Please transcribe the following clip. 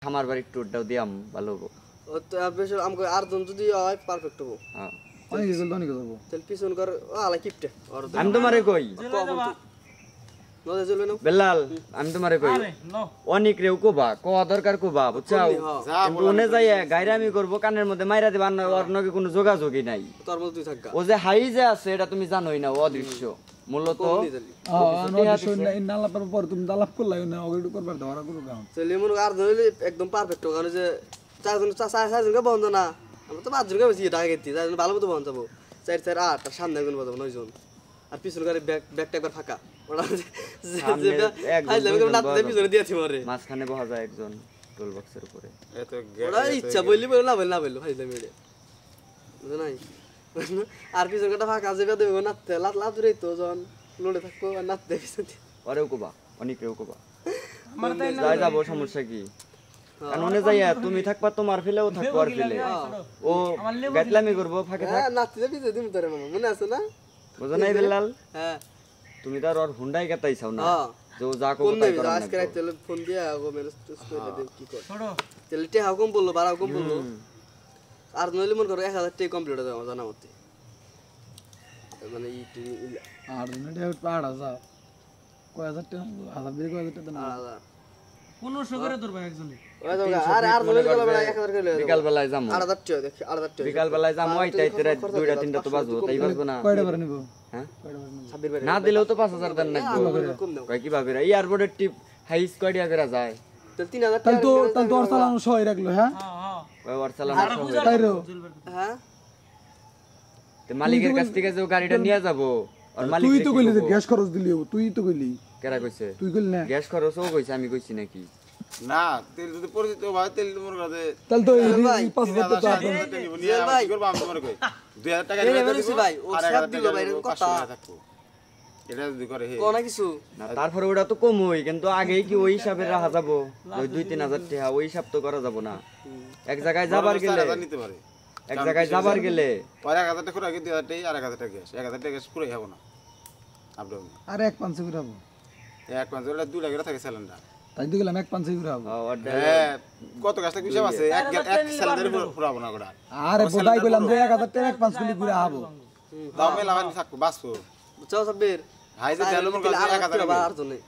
আমার বাড়ি ট্যুরটাও দিয়াম ভালো হবো। ও তো বেশ আমগো আর জন যদি হয় পারফেক্ট হবো। হ্যাঁ অনেক গেল অনেক যাবো তেল পিছন কর আলা কিপটে আর আমি তোমারে কই নদে চলবে না বেলাল, আমি তোমারে কই অনেক রেও কোবা কোয়া দরকার কোবা বুঝছাও, কিন্তু ওনে যাই গায়রামি করবো কানের মধ্যে মাইরা দিবা না, ওর নগে কোনো যোগাযোগই নাই। তোর মধ্যে তুই থাকগা ও যে হাই যে আছে এটা তুমি জানোই না, ও অদৃশ্য মূলত। নালাপার পর তুমি দালাপ করলাই না ওগুলো করবার ধরা করো গাও চলে মন আর ধরলে একদম পারফেক্ট কারণ যে চারজন কে বন্ধ না, আমরা তো পাঁচজন কে বেশি টাকা গেছি, চারজন ভালো মতো বন্ধ যাবো, 4 4 8 আর সামনে একজন বন্ধ 9 জন, আর পিছন গাড়ি ব্যাগটা একবার ফাঁকা, ওরা যেটা আইলে আমি নাতে পিছনে দিয়েছি মরে মাঝখানে বসা যায় একজন টুল বক্সের উপরে। এত ওরা ইচ্ছা বললি বল না বল না বল ফাইলে মেরে বুঝছ নাই। আর পিছন গাড়িটা ফাঁকা যাবে দেবো নাতে লাত লাত রে তো জন লোডে থাকবো আর নাতে পিছনে ওরেও কোবা অনেক রেও কোবা যাই যাবো, সমস্যা কি? কারণ ওনে যাইয়া তুমি থাকবা তোমার ফেলেও থাকবো আর ফেলে ও গাতলামি করবো ফাঁকে থাক। হ্যাঁ নাতে পিছনে দিম তোরে মামা মনে আছে না? বুঝো নাই বেলাল, হ্যাঁ তুমি তো আর ওর হুন্ডাই গাতাইছাও না, হ্যাঁ যে ও যা কোন করবে তাই নেই করো আজকে না। রাতে ফোন দিয়া আগো মেরে কইলে দে কি কর তেল টে হাও কম বললো বাড়াও কম বললো, আর নইলে মন করো 1000 টাকা কমপ্লিট হবে আমার জানা মতে, মানে আর দিনে পাড় আসা কয় হাজার টাকা হাজার বের কয় হাজার টাকা না 1500 করে ধরবা একজনে। ওই তো আর নইলে গেল বেলা 1000 করে বিকাল বেলায় যাবো, 8000 টাকা দেখি 8000 টাকা বিকাল বেলায় যাবো, আইতে রাত 2টা 3টা তো বাজবো, তাই বাজবো না? কয়টা করে নিব হ্যাঁ কয়টা করে নিব ছাব্বির বাইরে না দিলেও তো 5000 দেন না কম দাও কয় কি ভাবে এয়ারপোর্টের টিপ হাই স্কোয়াডিয়া বেরা যায়, তেল 3000 তাহলে টাকা তো তোর চালানো সহায় রাখলো হ্যাঁ ওই ওর চালানো সহ হয়ে তাই যায়। রো হ্যাঁ তো মালিকের কাছ থেকে যে ও গাড়িটা নিয়ে যাবো, আর মালিক তুই তো দেখি কইলি যে কইবো। গ্যাস খরচ দিলি তুই তো কইলি কেরা কইছে তুই কইলি না গ্যাস খরচও কইছে, আমি কইছি নাকি? না তেল যদি পরিচিত ভাই তেল তোমার কাছে তাহলে তো এই ভাই, 5000 টাকা টাকা নিব নিয়ে ভাই। কি করব আমি তোমার কই 2000 টাকা এই দিলে এবারে দিব ভাই, ও আর সব 1000 দিল টাকা ভাই, দিব, কথা। 500 টাকা থাকবো। এটা যদি করে হে কোনা কিছু না তারপরে ওটা তো কমই, কিন্তু আগেই কি ওই হিসাবে রাখা যাবো? ওই 2-3 হাজার টাকা ওই হিসাব তো করা যাবো না। এক জায়গায় যাবার গেলে 4000 নিতে পারে এক জায়গায় যাবার গেলে পরে 1000 টাকা করে আগে 2000 টাকা আর 1000 টাকা গ্যাস 1000 টাকা গ্যাস পুরোই হবে না আপডাউন আর এক পাঁচশো করে হবো এক পাঁচ ওটা 2 টাকা থাকে সিলিন্ডার তাই তো গেলাম এক পাঁচশো করে হবো হ্যাঁ কত গাছ থেকে হিসাব আছে এক সিলিন্ডার পুরাবো না ওটা আরে বোধাই কইলাম যে 1000 টাকা এক পাঁচ গুলি করে হবো দামে লাগানি থাকবো বাঁচবো বুঝছো সাব্বির হাই যে তেল মন কাছে 1000 টাকা আর তো নেই